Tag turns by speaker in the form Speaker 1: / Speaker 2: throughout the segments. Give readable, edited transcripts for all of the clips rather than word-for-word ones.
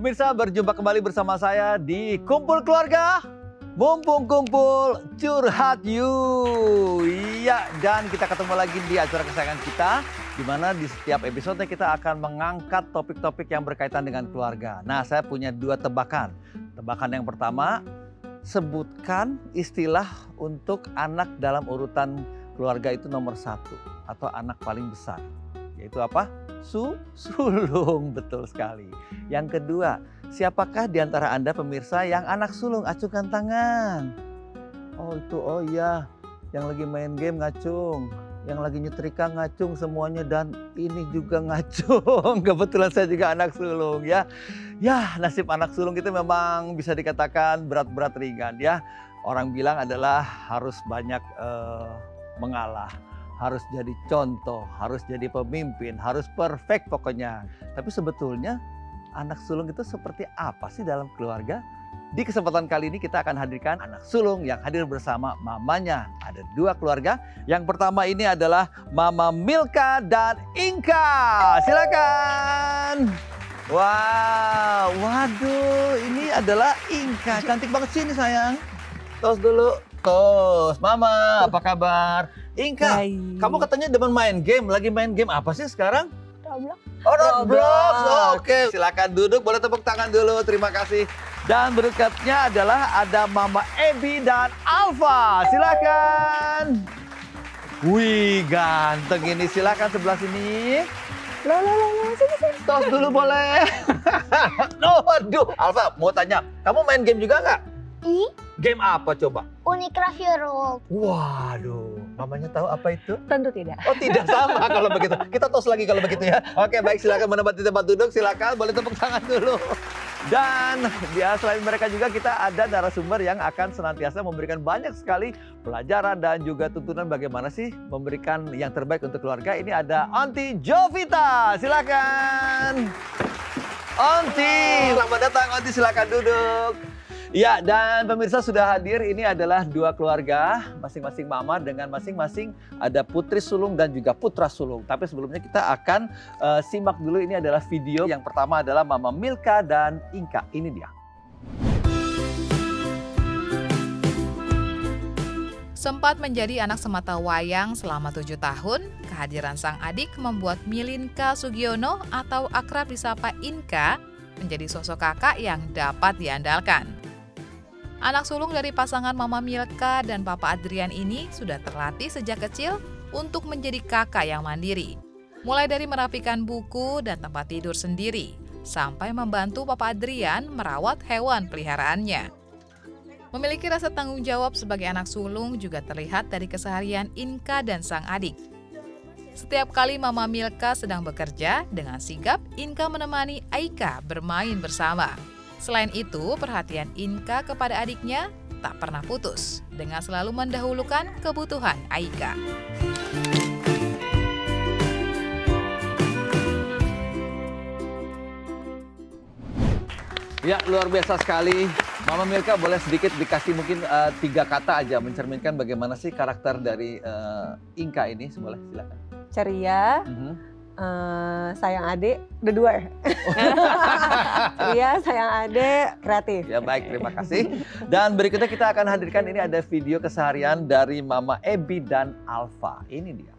Speaker 1: Pemirsa, berjumpa kembali bersama saya di Kumpul Keluarga. Mumpung kumpul, curhat yuk. Iya, dan kita ketemu lagi di acara kesayangan kita, di mana di setiap episode kita akan mengangkat topik-topik yang berkaitan dengan keluarga. Nah, saya punya dua tebakan. Tebakan yang pertama, sebutkan istilah untuk anak dalam urutan keluarga itu nomor 1 atau anak paling besar. Yaitu apa? Sulung, betul sekali. Yang kedua, siapakah di antara Anda pemirsa yang anak sulung? Acungkan tangan. Oh itu, oh iya. Yang lagi main game ngacung. Yang lagi nyetrika ngacung semuanya. Dan ini juga ngacung. Kebetulan saya juga anak sulung ya. Ya, nasib anak sulung itu memang bisa dikatakan berat-berat ringan ya. Orang bilang adalah harus banyak mengalah. Harus jadi contoh, harus jadi pemimpin, harus perfect pokoknya. Tapi sebetulnya anak sulung itu seperti apa sih dalam keluarga? Di kesempatan kali ini kita akan hadirkan anak sulung yang hadir bersama mamanya. Ada 2 keluarga. Yang pertama ini adalah Mama Milka dan Inka. Silakan. Wow, waduh, ini adalah Inka. Cantik banget sih ini sayang. Tos dulu. Tos, Mama, apa kabar? Inka,
Speaker 2: Hai.
Speaker 1: kamu katanya demen main game. Lagi main game apa sih sekarang?
Speaker 2: Roblox.
Speaker 1: Oh, Roblox. Oh, oke, silakan duduk. Boleh tepuk tangan dulu. Terima kasih. Dan berikutnya adalah ada Mama Ebi dan Alfa. Silakan. Wih, ganteng ini. Silakan sebelah sini.
Speaker 2: Loh, sini.
Speaker 1: Tos dulu boleh. Oh, aduh. Alfa, mau tanya. Kamu main game juga nggak? Game apa coba?
Speaker 3: Unicraft World.
Speaker 1: Waduh, mamanya tahu apa itu?
Speaker 2: Tentu tidak.
Speaker 1: Oh tidak, sama kalau begitu. Kita tos lagi kalau begitu ya. Oke baik, silakan menempati tempat duduk, silakan boleh tepuk tangan dulu. Dan ya selain mereka juga kita ada narasumber yang akan senantiasa memberikan banyak sekali pelajaran dan juga tuntunan bagaimana sih memberikan yang terbaik untuk keluarga. Ini ada Aunty Jovita, silakan. Aunty, selamat datang Aunty, silakan duduk. Ya, dan pemirsa sudah hadir, ini adalah 2 keluarga, masing-masing mama dengan masing-masing ada putri sulung dan juga putra sulung. Tapi sebelumnya kita akan simak dulu, ini adalah video. Yang pertama adalah Mama Milka dan Inka, ini dia.
Speaker 4: Sempat menjadi anak semata wayang selama 7 tahun, kehadiran sang adik membuat Milinka Sugiono atau akrab disapa Inka menjadi sosok kakak yang dapat diandalkan. Anak sulung dari pasangan Mama Milka dan Papa Adrian ini sudah terlatih sejak kecil untuk menjadi kakak yang mandiri. Mulai dari merapikan buku dan tempat tidur sendiri, sampai membantu Papa Adrian merawat hewan peliharaannya. Memiliki rasa tanggung jawab sebagai anak sulung juga terlihat dari keseharian Inka dan sang adik. Setiap kali Mama Milka sedang bekerja, dengan sigap Inka menemani Aika bermain bersama. Selain itu, perhatian Inka kepada adiknya tak pernah putus dengan selalu mendahulukan kebutuhan Aika.
Speaker 1: Ya, luar biasa sekali. Mama Milka boleh sedikit dikasih mungkin 3 kata aja mencerminkan bagaimana sih karakter dari Inka ini, boleh silakan.
Speaker 2: Ceria, sayang adik, udah 2 ya? Ceria, sayang adik, kreatif.
Speaker 1: Ya baik, terima kasih. Dan berikutnya kita akan hadirkan ini ada video keseharian dari Mama Ebi dan Alfa. Ini dia.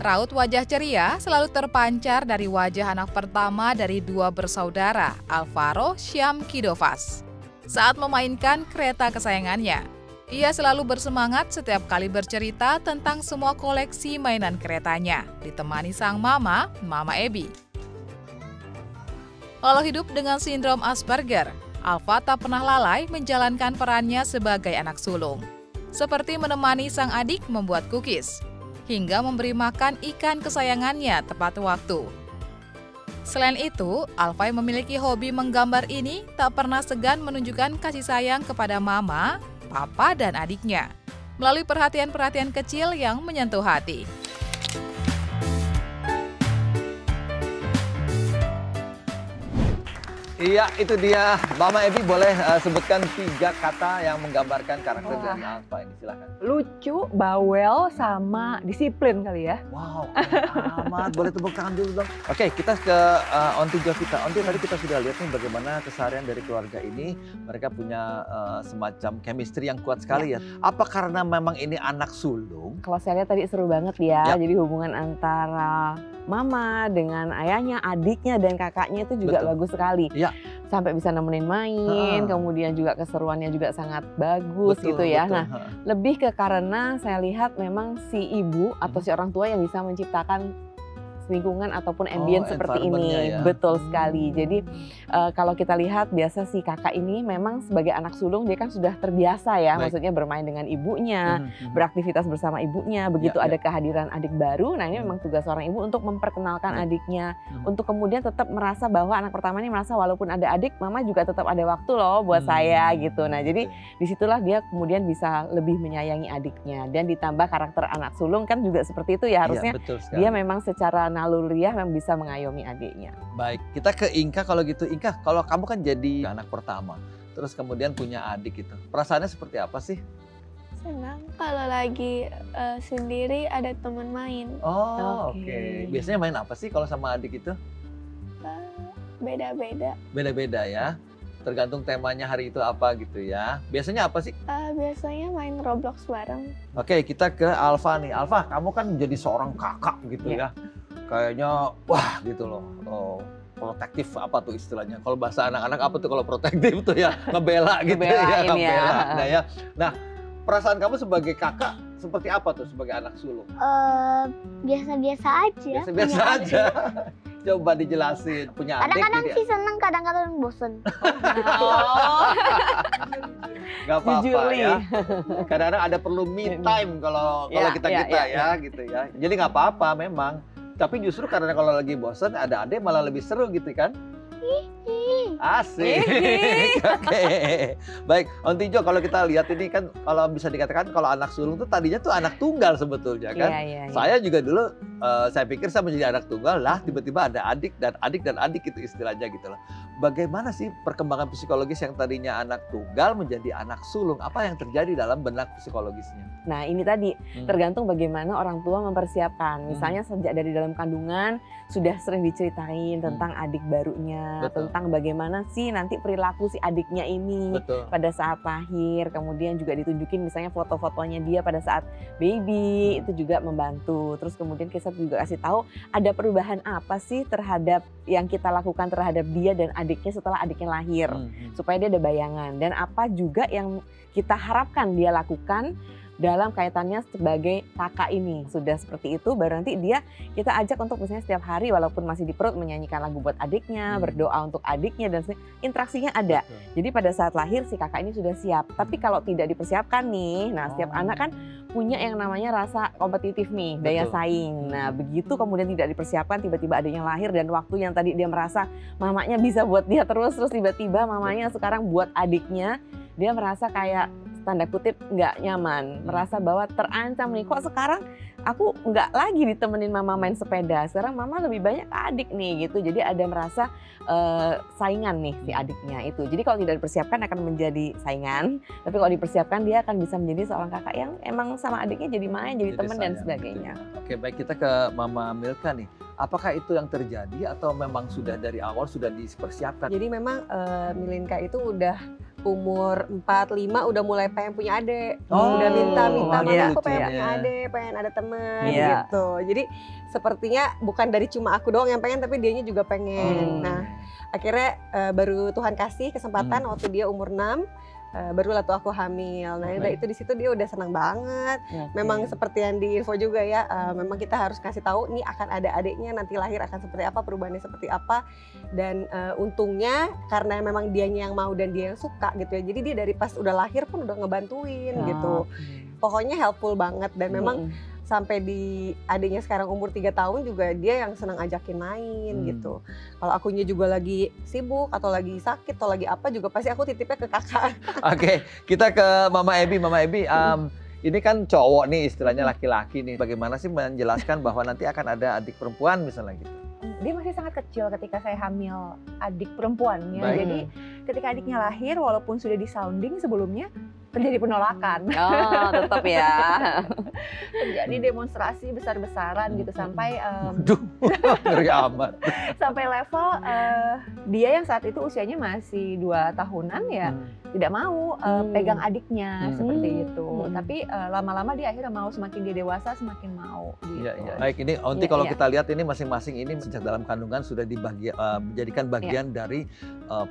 Speaker 4: Raut wajah ceria selalu terpancar dari wajah anak pertama dari 2 bersaudara, Alvaro Syam Kidovas. Saat memainkan kereta kesayangannya, ia selalu bersemangat setiap kali bercerita tentang semua koleksi mainan keretanya, ditemani sang mama, Mama Ebi. Walau hidup dengan sindrom Asperger, Alfa tak pernah lalai menjalankan perannya sebagai anak sulung. Seperti menemani sang adik membuat cookies, hingga memberi makan ikan kesayangannya tepat waktu. Selain itu, Alfa yang memiliki hobi menggambar ini tak pernah segan menunjukkan kasih sayang kepada mama, papa, dan adiknya melalui perhatian-perhatian kecil yang menyentuh hati.
Speaker 1: Iya, itu dia. Mama Ebi boleh sebutkan 3 kata yang menggambarkan karakter dari Alfa ini, silakan.
Speaker 2: Lucu, bawel, sama disiplin kali ya.
Speaker 1: Wow, keren amat. Boleh tepuk tangan dulu dong. Oke, kita ke Onti Jovita. Onti, tadi kita sudah lihat nih bagaimana keseharian dari keluarga ini. Mereka punya semacam chemistry yang kuat sekali ya. Apa karena memang ini anak sulung?
Speaker 2: Kalau saya lihat tadi seru banget ya.
Speaker 1: Ya.
Speaker 2: Jadi hubungan antara mama dengan ayahnya, adiknya dan kakaknya itu juga
Speaker 1: Betul.
Speaker 2: bagus sekali.
Speaker 1: Ya.
Speaker 2: Sampai bisa nemenin main, kemudian juga keseruannya juga sangat bagus gitu ya.
Speaker 1: Betul.
Speaker 2: Nah, lebih ke karena saya lihat memang si ibu atau si orang tua yang bisa menciptakan lingkungan ataupun ambient seperti ini.
Speaker 1: Ya.
Speaker 2: Betul sekali. Jadi kalau kita lihat biasa si kakak ini memang sebagai anak sulung dia kan sudah terbiasa ya,
Speaker 1: Baik.
Speaker 2: maksudnya bermain dengan ibunya, beraktivitas bersama ibunya. Begitu
Speaker 1: Ya,
Speaker 2: ada kehadiran adik baru, nah ini memang tugas seorang ibu untuk memperkenalkan adiknya, untuk kemudian tetap merasa bahwa anak pertama ini merasa walaupun ada adik, mama juga tetap ada waktu loh buat saya gitu. Nah jadi disitulah dia kemudian bisa lebih menyayangi adiknya, dan ditambah karakter anak sulung kan juga seperti itu ya, harusnya
Speaker 1: betul sekali.
Speaker 2: dia memang secara naluriah memang bisa mengayomi adiknya.
Speaker 1: Baik, kita ke Inka kalau gitu. Inka, kalau kamu kan jadi anak pertama, terus kemudian punya adik gitu. Perasaannya seperti apa sih?
Speaker 3: Senang kalau lagi sendiri ada teman main.
Speaker 1: Oh,
Speaker 2: Oke.
Speaker 1: oke. Biasanya main apa sih kalau sama adik itu?
Speaker 3: Beda-beda.
Speaker 1: Beda-beda ya. Tergantung temanya hari itu apa gitu ya. Biasanya apa sih?
Speaker 3: Biasanya main Roblox bareng.
Speaker 1: Oke, kita ke Alfa nih. Alfa, kamu kan jadi seorang kakak gitu ya. Kayaknya wah gitu loh. Oh, protektif apa tuh istilahnya? Kalau bahasa anak-anak apa tuh kalau protektif tuh ya? Ngebela gitu ya,
Speaker 2: Ngebelain ya.
Speaker 1: ngebela. Nah ya. Nah, perasaan kamu sebagai kakak seperti apa tuh sebagai anak sulung?
Speaker 3: Biasa-biasa aja.
Speaker 1: Biasa-biasa
Speaker 3: punya
Speaker 1: aja. Coba dijelasin. Punya adik
Speaker 3: Kadang-kadang
Speaker 1: jadi
Speaker 3: sih seneng, kadang-kadang bosen.
Speaker 1: nggak apa-apa
Speaker 2: Jujur,
Speaker 1: ya. Kadang-kadang ada perlu me time kalau
Speaker 2: Ya,
Speaker 1: kita
Speaker 2: ya.
Speaker 1: gitu ya. Jadi nggak apa-apa memang. Tapi justru karena kalau lagi bosan ada adik malah lebih seru gitu kan? Asik. Oke. Baik, Onti Jo, kalau kita lihat ini kan kalau bisa dikatakan kalau anak sulung tuh tadinya tuh anak tunggal sebetulnya kan.
Speaker 2: Iya.
Speaker 1: Saya juga dulu saya pikir saya menjadi anak tunggal lah, tiba-tiba ada adik dan adik itu istilahnya gitu loh. Bagaimana sih perkembangan psikologis yang tadinya anak tunggal menjadi anak sulung? Apa yang terjadi dalam benak psikologisnya?
Speaker 2: Nah ini tadi tergantung bagaimana orang tua mempersiapkan. Misalnya sejak dari dalam kandungan sudah sering diceritain tentang adik barunya,
Speaker 1: Betul.
Speaker 2: tentang bagaimana sih nanti perilaku si adiknya ini
Speaker 1: Betul.
Speaker 2: pada saat lahir. Kemudian juga ditunjukin misalnya foto-fotonya dia pada saat baby, itu juga membantu. Terus kemudian kita juga kasih tahu ada perubahan apa sih terhadap yang kita lakukan terhadap dia dan adiknya setelah adiknya lahir, supaya dia ada bayangan, dan apa juga yang kita harapkan dia lakukan dalam kaitannya sebagai kakak ini. Sudah seperti itu baru nanti dia kita ajak untuk misalnya setiap hari walaupun masih di perut menyanyikan lagu buat adiknya, berdoa untuk adiknya, dan interaksinya ada.
Speaker 1: Betul.
Speaker 2: Jadi pada saat lahir si kakak ini sudah siap. Tapi kalau tidak dipersiapkan nih, nah setiap anak kan punya yang namanya rasa kompetitif nih, daya
Speaker 1: Betul.
Speaker 2: saing. Nah begitu kemudian tidak dipersiapkan, tiba-tiba adiknya lahir dan waktu yang tadi dia merasa mamanya bisa buat dia terus tiba-tiba mamanya sekarang buat adiknya, dia merasa kayak tanda kutip nggak nyaman, merasa bahwa terancam nih, kok sekarang aku nggak lagi ditemenin mama main sepeda, sekarang mama lebih banyak ke adik nih gitu. Jadi ada merasa saingan nih si adiknya itu. Jadi kalau tidak dipersiapkan akan menjadi saingan, tapi kalau dipersiapkan dia akan bisa menjadi seorang kakak yang emang sama adiknya jadi main, jadi teman dan
Speaker 1: sayang,
Speaker 2: sebagainya.
Speaker 1: gitu. Oke, baik, kita ke Mama Milka nih. Apakah itu yang terjadi atau memang sudah dari awal sudah dipersiapkan?
Speaker 5: Jadi memang Milinka itu udah umur 4-5 udah mulai pengen punya adik.
Speaker 1: Oh,
Speaker 5: Udah minta
Speaker 1: wah,
Speaker 5: mama aku
Speaker 1: lucu
Speaker 5: pengen
Speaker 1: ya.
Speaker 5: punya adik, pengen ada teman
Speaker 2: Iya.
Speaker 5: gitu. Jadi sepertinya bukan dari cuma aku doang yang pengen, tapi dianya juga pengen. Nah, akhirnya baru Tuhan kasih kesempatan waktu dia umur 6, barulah tuh aku hamil. Nah, udah itu di situ dia udah senang banget. Memang seperti yang di info juga ya, memang kita harus kasih tahu nih akan ada adiknya, nanti lahir akan seperti apa, perubahannya seperti apa. Dan untungnya karena memang dianya yang mau dan dia yang suka gitu ya. Jadi dia dari pas udah lahir pun udah ngebantuin gitu. Pokoknya helpful banget, dan memang sampai di adiknya sekarang umur 3 tahun juga dia yang senang ajakin main gitu. Kalau akunya juga lagi sibuk atau lagi sakit atau lagi apa juga pasti aku titipnya ke kakak.
Speaker 1: Oke, kita ke Mama Ebi. Mama Ebi, ini kan cowok nih istilahnya, laki-laki nih. Bagaimana sih menjelaskan bahwa nanti akan ada adik perempuan misalnya gitu?
Speaker 6: dia masih sangat kecil ketika saya hamil adik perempuannya.
Speaker 1: Baik.
Speaker 6: Jadi ketika adiknya lahir, walaupun sudah disounding sebelumnya, terjadi penolakan.
Speaker 2: Oh, tetap ya.
Speaker 6: Terjadi demonstrasi besar-besaran gitu sampai
Speaker 1: Duh, ngeri amat.
Speaker 6: sampai level dia yang saat itu usianya masih 2 tahunan ya tidak mau pegang adiknya seperti itu. Tapi lama-lama dia akhirnya mau, semakin dia dewasa semakin mau gitu.
Speaker 1: Iya. Baik, ini Onti
Speaker 2: Iya,
Speaker 1: kalau
Speaker 2: iya.
Speaker 1: kita lihat ini masing-masing ini sejak dalam kandungan sudah menjadikan bagian dari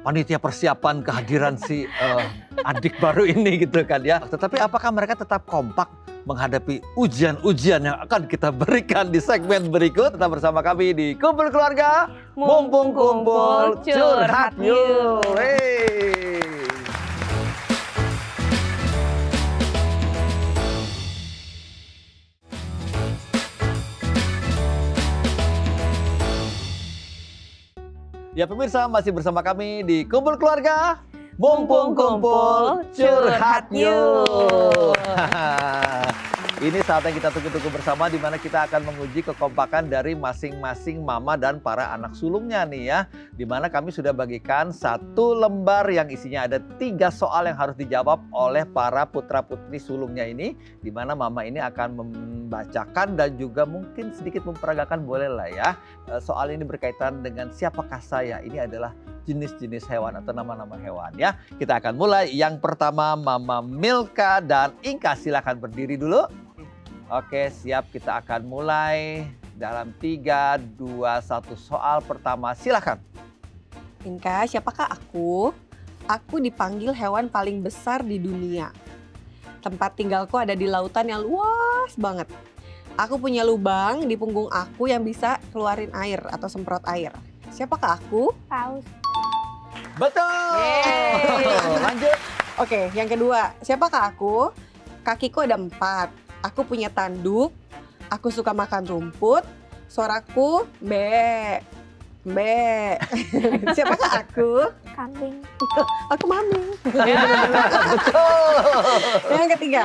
Speaker 1: panitia persiapan kehadiran si adik baru ini gitu kan ya. Tetapi apakah mereka tetap kompak menghadapi ujian-ujian yang akan kita berikan di segmen berikut? Tetap bersama kami di Kumpul Keluarga, mumpung kumpul curhat yuk. Hey. Ya pemirsa, masih bersama kami di Kumpul Keluarga, mumpung kumpul curhat yuk. Ini saatnya kita tunggu-tunggu bersama di mana kita akan menguji kekompakan dari masing-masing mama dan para anak sulungnya nih ya. Di mana kami sudah bagikan 1 lembar yang isinya ada 3 soal yang harus dijawab oleh para putra-putri sulungnya ini. Di mana mama ini akan membacakan dan juga mungkin sedikit memperagakan, boleh lah ya. Soal ini berkaitan dengan siapakah saya. Ini adalah jenis-jenis hewan atau nama-nama hewan ya. Kita akan mulai. Yang pertama Mama Milka dan Inka, silakan berdiri dulu. Oke, siap, kita akan mulai dalam 3, 2, 1 soal pertama, silakan.
Speaker 5: Inka, siapakah aku? Aku dipanggil hewan paling besar di dunia. Tempat tinggalku ada di lautan yang luas banget. Aku punya lubang di punggung aku yang bisa keluarin air atau semprot air. Siapakah aku?
Speaker 3: Paus.
Speaker 1: Betul. Lanjut.
Speaker 5: Oke, yang kedua, siapakah aku? Kakiku ada 4. Aku punya tanduk. Aku suka makan rumput. Suaraku be. Be. Siapakah aku?
Speaker 3: Kambing.
Speaker 5: Aku mami.
Speaker 1: Betul.
Speaker 5: Yang ketiga,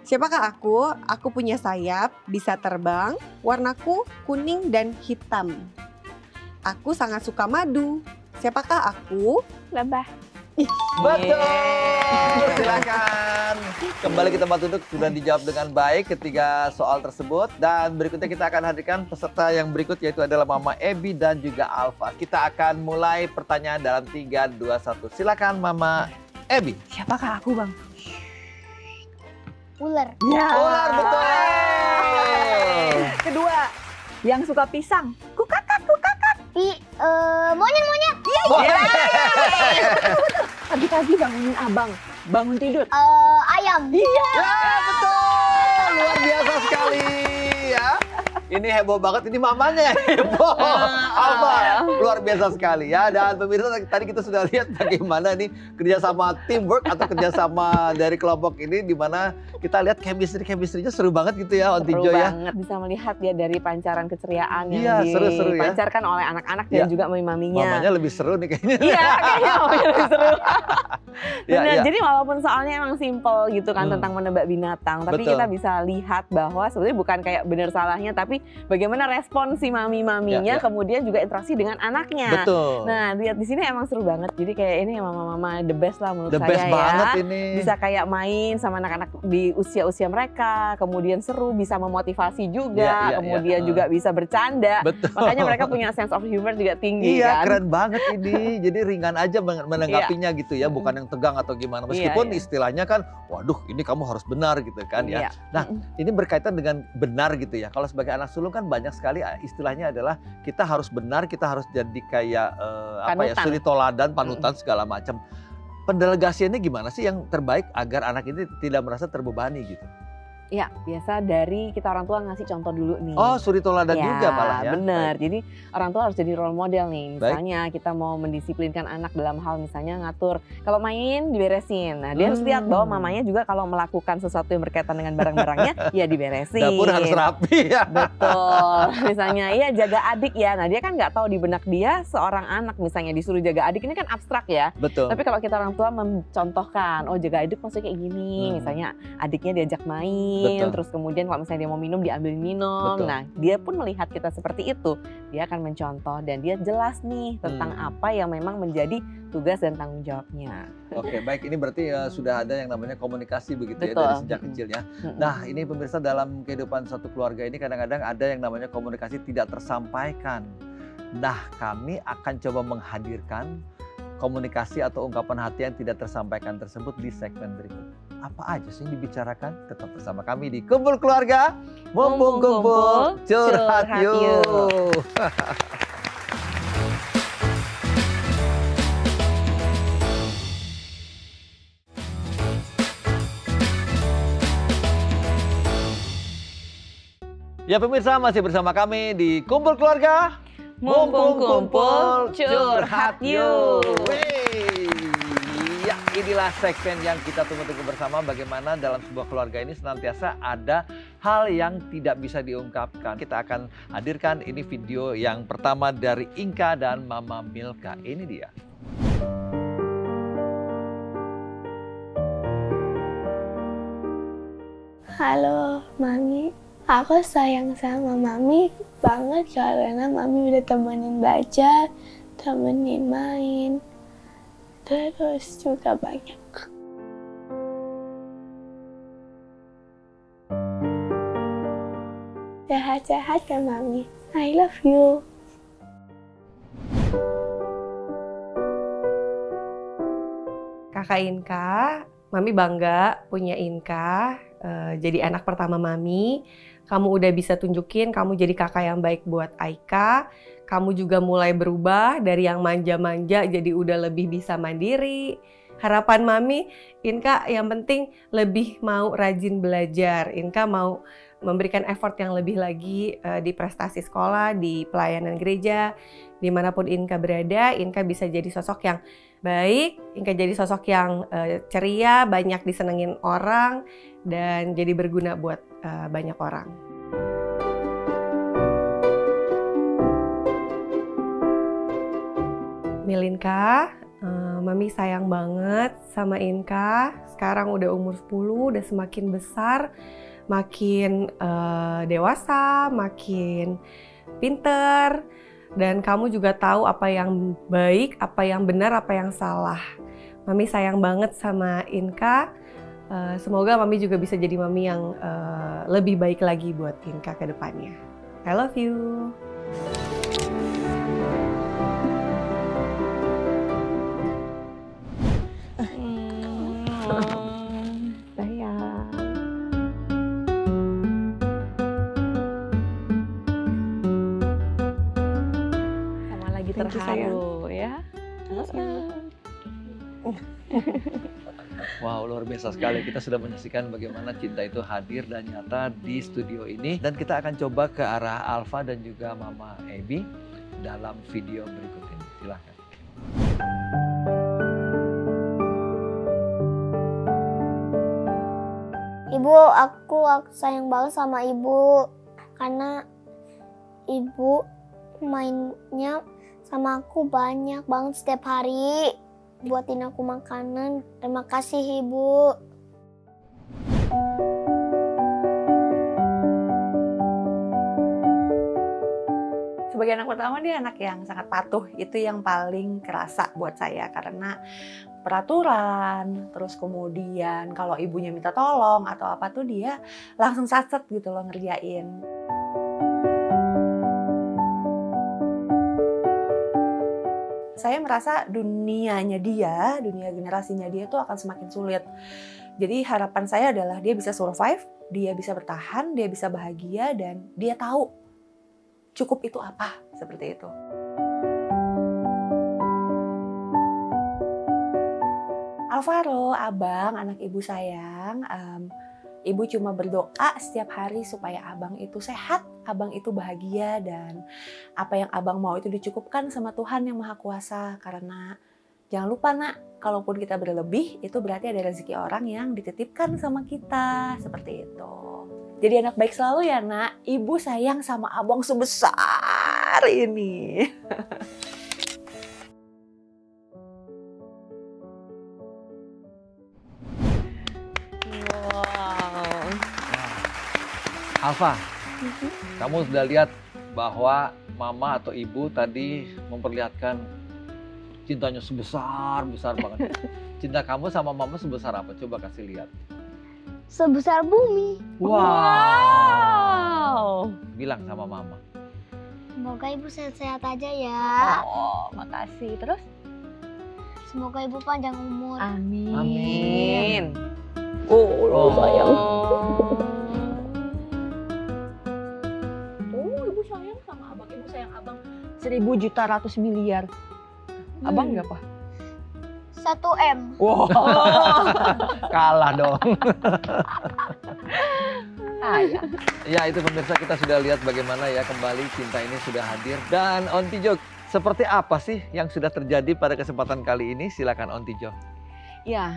Speaker 5: siapakah aku? Aku punya sayap, bisa terbang. Warnaku kuning dan hitam. Aku sangat suka madu. Siapakah aku?
Speaker 3: Lebah.
Speaker 1: Betul. Silakan. Kembali ke tempat duduk, sudah dijawab dengan baik ketiga soal tersebut. Dan berikutnya kita akan hadirkan peserta yang berikut, yaitu adalah Mama Ebi dan juga Alfa. Kita akan mulai pertanyaan dalam 3, 2, 1. Silakan Mama Ebi.
Speaker 6: Siapakah aku, Bang?
Speaker 3: Ular.
Speaker 6: Ya.
Speaker 1: Ular, betul.
Speaker 6: Kedua, yang suka pisang. Kukakak.
Speaker 3: Monyet.
Speaker 6: Pagi-pagi bangunin abang, bangun tidur.
Speaker 3: Ayam.
Speaker 6: Iya.
Speaker 1: Ya, betul. Luar biasa sekali ya. Ini heboh banget, ini mamanya yang heboh. Alfa, luar biasa sekali ya. Dan pemirsa, tadi kita sudah lihat bagaimana nih kerjasama teamwork atau kerjasama dari kelompok ini, di mana kita lihat chemistry-nya seru banget gitu ya, Onti
Speaker 2: Seru
Speaker 1: Jo ya.
Speaker 2: banget, bisa melihat dia dari pancaran keceriaan yang
Speaker 1: Iya, seru-seru ya.
Speaker 2: dipancarkan oleh anak-anak
Speaker 1: Iya.
Speaker 2: dan juga mami-maminya.
Speaker 1: Mamanya lebih seru nih kayaknya.
Speaker 2: Iya, kayaknya mamanya lebih seru.
Speaker 1: Iya,
Speaker 2: Benar,
Speaker 1: iya.
Speaker 2: jadi walaupun soalnya emang simple gitu kan tentang menebak binatang, tapi
Speaker 1: Betul.
Speaker 2: kita bisa lihat bahwa sebenarnya bukan kayak benar salahnya, tapi bagaimana respon si mami-maminya,
Speaker 1: Ya, ya.
Speaker 2: kemudian juga interaksi dengan anaknya.
Speaker 1: Betul.
Speaker 2: Nah, lihat di sini emang seru banget. Jadi kayak ini mama-mama the best lah menurut
Speaker 1: The
Speaker 2: saya
Speaker 1: best
Speaker 2: ya.
Speaker 1: banget ini.
Speaker 2: Bisa kayak main sama anak-anak di usia-usia mereka, kemudian seru, bisa memotivasi juga,
Speaker 1: Iya, iya,
Speaker 2: kemudian
Speaker 1: iya.
Speaker 2: juga bisa bercanda.
Speaker 1: Betul.
Speaker 2: Makanya mereka punya sense of humor juga tinggi
Speaker 1: Iya,
Speaker 2: kan.
Speaker 1: keren banget ini. Jadi ringan aja menanggapinya gitu ya, bukan yang tegang atau gimana. Meskipun
Speaker 2: Iya, iya.
Speaker 1: istilahnya kan, waduh ini kamu harus benar gitu kan ya.
Speaker 2: Iya.
Speaker 1: Nah, ini berkaitan dengan benar gitu ya. Kalau sebagai anak sulung kan banyak sekali istilahnya adalah kita harus benar, kita harus jadi kayak
Speaker 2: Panutan.
Speaker 1: suri toladan, panutan segala macam. Pendelegasiannya gimana sih yang terbaik agar anak ini tidak merasa terbebani gitu?
Speaker 2: Ya, biasa dari kita orang tua ngasih contoh dulu nih.
Speaker 1: Oh, suri toladan juga malah ya.
Speaker 2: Bener,
Speaker 1: Baik.
Speaker 2: jadi orang tua harus jadi role model nih. Misalnya kita mau mendisiplinkan anak dalam hal misalnya ngatur, kalau main diberesin. Nah dia harus lihat bahwa mamanya juga kalau melakukan sesuatu yang berkaitan dengan barang-barangnya ya diberesin.
Speaker 1: Dapur harus rapi ya.
Speaker 2: Betul, misalnya iya jaga adik ya. Nah dia kan nggak tahu di benak dia seorang anak misalnya disuruh jaga adik, ini kan abstrak ya.
Speaker 1: Betul.
Speaker 2: Tapi kalau kita orang tua mencontohkan, oh jaga adik maksudnya kayak gini, misalnya adiknya diajak main dibikinin,
Speaker 1: Betul.
Speaker 2: terus kemudian kalau misalnya dia mau minum diambilin minum.
Speaker 1: Betul.
Speaker 2: Nah, dia pun melihat kita seperti itu, dia akan mencontoh dan dia jelas nih tentang apa yang memang menjadi tugas dan tanggung jawabnya.
Speaker 1: Oke, baik. Ini berarti sudah ada yang namanya komunikasi begitu ya
Speaker 2: Betul.
Speaker 1: dari sejak kecil ya.
Speaker 2: Mm-mm.
Speaker 1: Nah, ini pemirsa, dalam kehidupan satu keluarga ini kadang-kadang ada yang namanya komunikasi tidak tersampaikan. Nah, kami akan coba menghadirkan komunikasi atau ungkapan hati yang tidak tersampaikan tersebut di segmen berikut. Apa aja sih yang dibicarakan? Tetap bersama kami di Kumpul Keluarga, Mumpung Kumpul, Curhat
Speaker 2: Curhat
Speaker 1: Yuk.
Speaker 2: Yuk.
Speaker 1: Ya pemirsa, masih bersama kami di Kumpul Keluarga,
Speaker 2: Mumpung Kumpul, Curhat Yuk.
Speaker 1: Wey. Ya, inilah segmen yang kita tunggu-tunggu bersama, bagaimana dalam sebuah keluarga ini senantiasa ada hal yang tidak bisa diungkapkan. Kita akan hadirkan ini video yang pertama dari Inka dan Mama Milka. Ini dia.
Speaker 3: Halo, Mami. Aku sayang sama Mami banget karena Mami udah temenin belajar, temenin main, terus juga banyak. Sehat-sehat ya, Mami. I love you.
Speaker 5: Kakak Inka, Mami bangga punya Inka, jadi anak pertama Mami. Kamu udah bisa tunjukin kamu jadi kakak yang baik buat Aika. Kamu juga mulai berubah dari yang manja-manja jadi udah lebih bisa mandiri. Harapan Mami, Inka yang penting lebih mau rajin belajar. Inka mau memberikan effort yang lebih lagi di prestasi sekolah, di pelayanan gereja. Dimanapun Inka berada, Inka bisa jadi sosok yang baik, Inka jadi sosok yang ceria, banyak disenengin orang, dan jadi berguna buat banyak orang. Milinka, Mami sayang banget sama Inka. Sekarang udah umur 10, udah semakin besar, makin dewasa, makin pinter. Dan kamu juga tahu apa yang baik, apa yang benar, apa yang salah. Mami sayang banget sama Inka. Semoga Mami juga bisa jadi Mami yang lebih baik lagi buat Inka ke depannya. I love you.
Speaker 2: Sayang. Sama lagi
Speaker 5: Thank you,
Speaker 2: terharu ya.
Speaker 1: Wow, luar biasa sekali. Kita sudah menyaksikan bagaimana cinta itu hadir dan nyata di studio ini. Dan kita akan coba ke arah Alfa dan juga Mama Ebi dalam video berikut ini. Silahkan.
Speaker 3: Ibu, aku sayang banget sama ibu karena ibu mainnya sama aku banyak banget setiap hari, buatin aku makanan. Terima kasih ibu.
Speaker 6: Sebagai anak pertama dia anak yang sangat patuh, itu yang paling kerasa buat saya karena peraturan, terus kemudian kalau ibunya minta tolong atau apa tuh dia langsung satset gitu loh ngerjain. Saya merasa dunianya dia, dunia generasinya dia tuh akan semakin sulit. Jadi harapan saya adalah dia bisa survive, dia bisa bertahan, dia bisa bahagia, dan dia tahu cukup itu apa, seperti itu. Alvaro, abang, anak ibu sayang, ibu cuma berdoa setiap hari supaya abang itu sehat, abang itu bahagia, dan apa yang abang mau itu dicukupkan sama Tuhan yang Maha Kuasa. Karena jangan lupa nak, kalaupun kita berlebih, itu berarti ada rezeki orang yang dititipkan sama kita, seperti itu. Jadi anak baik selalu ya nak, ibu sayang sama abang sebesar ini.
Speaker 2: Wow.
Speaker 1: Ava, kamu sudah lihat bahwa mama atau ibu tadi memperlihatkan cintanya sebesar banget. Cinta kamu sama mama sebesar apa? Coba kasih lihat.
Speaker 3: Sebesar bumi.
Speaker 2: Wow.
Speaker 1: Bilang sama mama.
Speaker 3: Semoga ibu sehat-sehat aja ya.
Speaker 6: Oh, makasih. Terus?
Speaker 3: Semoga ibu panjang umur.
Speaker 6: Amin.
Speaker 2: Amin.
Speaker 1: Oh,
Speaker 2: sayang.
Speaker 6: Ibu sayang sama abang. Ibu sayang abang 1.000 juta ratus miliar. Abang berapa?
Speaker 3: 1 M.
Speaker 6: Wow.
Speaker 1: kalah dong.
Speaker 6: Ayah.
Speaker 1: Ya itu pemirsa, kita sudah lihat bagaimana ya kembali cinta ini sudah hadir. Dan Onti Jo, seperti apa sih yang sudah terjadi pada kesempatan kali ini? Silakan Onti Jo.
Speaker 2: Ya,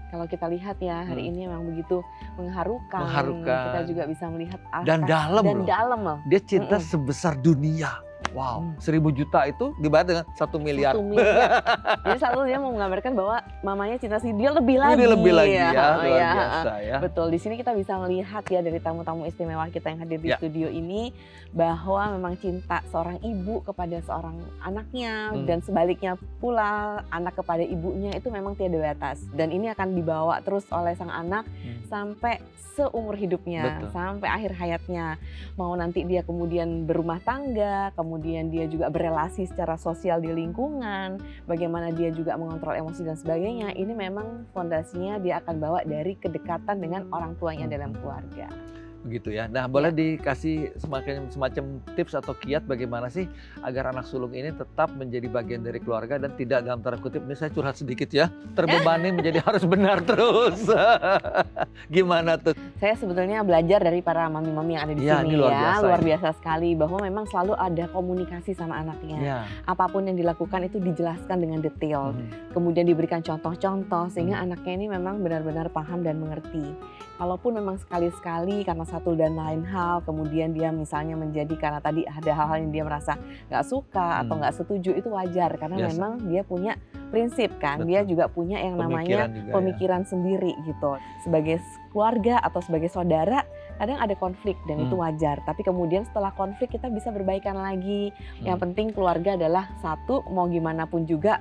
Speaker 2: kalau kita lihat ya hari ini memang begitu mengharukan.
Speaker 1: Mengharukan.
Speaker 2: Kita juga bisa melihat atas
Speaker 1: Dan dalam
Speaker 2: dan
Speaker 1: loh.
Speaker 2: dalam loh.
Speaker 1: Dia cinta sebesar dunia. Wow, 1.000 juta itu dibayar dengan 1 miliar.
Speaker 2: 1 miliar. Jadi selalu dia mau menggambarkan bahwa mamanya cinta sih dia lebih lagi.
Speaker 1: Ini lebih lagi ya,
Speaker 2: Oh,
Speaker 1: luar
Speaker 2: ya.
Speaker 1: biasa ya.
Speaker 2: Betul, di sini kita bisa melihat ya dari tamu-tamu istimewa kita yang hadir di
Speaker 1: Ya.
Speaker 2: studio ini bahwa memang cinta seorang ibu kepada seorang anaknya dan sebaliknya pula anak kepada ibunya itu memang tiada batas. Dan ini akan dibawa terus oleh sang anak sampai seumur hidupnya,
Speaker 1: Betul.
Speaker 2: sampai akhir hayatnya. Mau nanti dia kemudian berumah tangga, kemudian dia juga berelasi secara sosial di lingkungan, bagaimana dia juga mengontrol emosi dan sebagainya. Ini memang fondasinya dia akan bawa dari kedekatan dengan orang tuanya dalam keluarga.
Speaker 1: Begitu ya. Nah, boleh dikasih semacam tips atau kiat bagaimana sih agar anak sulung ini tetap menjadi bagian dari keluarga dan tidak dalam tanda kutip, ini saya curhat sedikit ya, terbebani menjadi harus benar terus. Gimana tuh?
Speaker 2: Saya sebetulnya belajar dari para mami-mami yang ada di
Speaker 1: Ya,
Speaker 2: sini
Speaker 1: ini luar
Speaker 2: ya,
Speaker 1: biasa
Speaker 2: luar
Speaker 1: ya.
Speaker 2: biasa sekali bahwa memang selalu ada komunikasi sama anaknya.
Speaker 1: Ya.
Speaker 2: Apapun yang dilakukan itu dijelaskan dengan detail, kemudian diberikan contoh-contoh sehingga anaknya ini memang benar-benar paham dan mengerti. Kalaupun memang sekali-sekali karena satu dan lain hal, kemudian dia misalnya menjadi karena tadi ada hal-hal yang dia merasa nggak suka atau nggak setuju, itu wajar karena
Speaker 1: Biasa.
Speaker 2: memang dia punya prinsip kan,
Speaker 1: Betul.
Speaker 2: dia juga punya yang namanya
Speaker 1: Pemikiran juga ya.
Speaker 2: pemikiran sendiri gitu. Sebagai keluarga atau sebagai saudara kadang ada konflik dan itu wajar. Tapi kemudian setelah konflik kita bisa berbaikan lagi. Yang penting keluarga adalah satu, mau gimana pun juga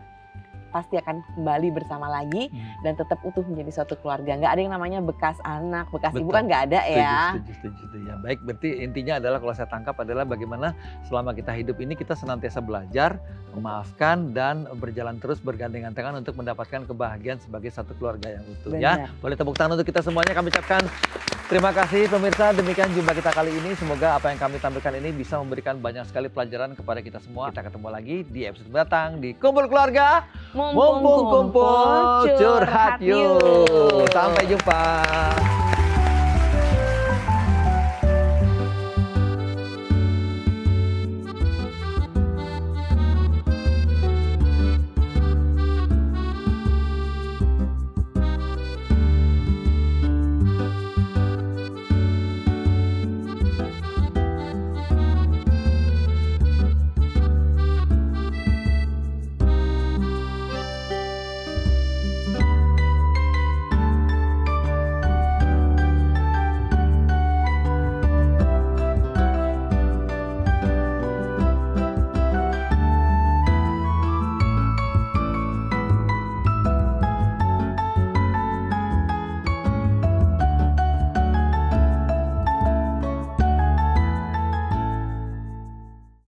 Speaker 2: pasti akan kembali bersama lagi dan tetap utuh menjadi suatu keluarga. Nggak ada yang namanya bekas anak, bekas ibu
Speaker 1: Betul.
Speaker 2: kan nggak ada ya.
Speaker 1: Setuju. Ya, baik, berarti intinya adalah kalau saya tangkap adalah bagaimana selama kita hidup ini kita senantiasa belajar, memaafkan dan berjalan terus bergandengan tangan untuk mendapatkan kebahagiaan sebagai satu keluarga yang utuh. Ya, boleh tepuk tangan untuk kita semuanya. Kami ucapkan terima kasih pemirsa. Demikian jumpa kita kali ini. Semoga apa yang kami tampilkan ini bisa memberikan banyak sekali pelajaran kepada kita semua. Kita ketemu lagi di episode mendatang di Kumpul Keluarga. Mumpung kumpul curhat yuk. Sampai jumpa.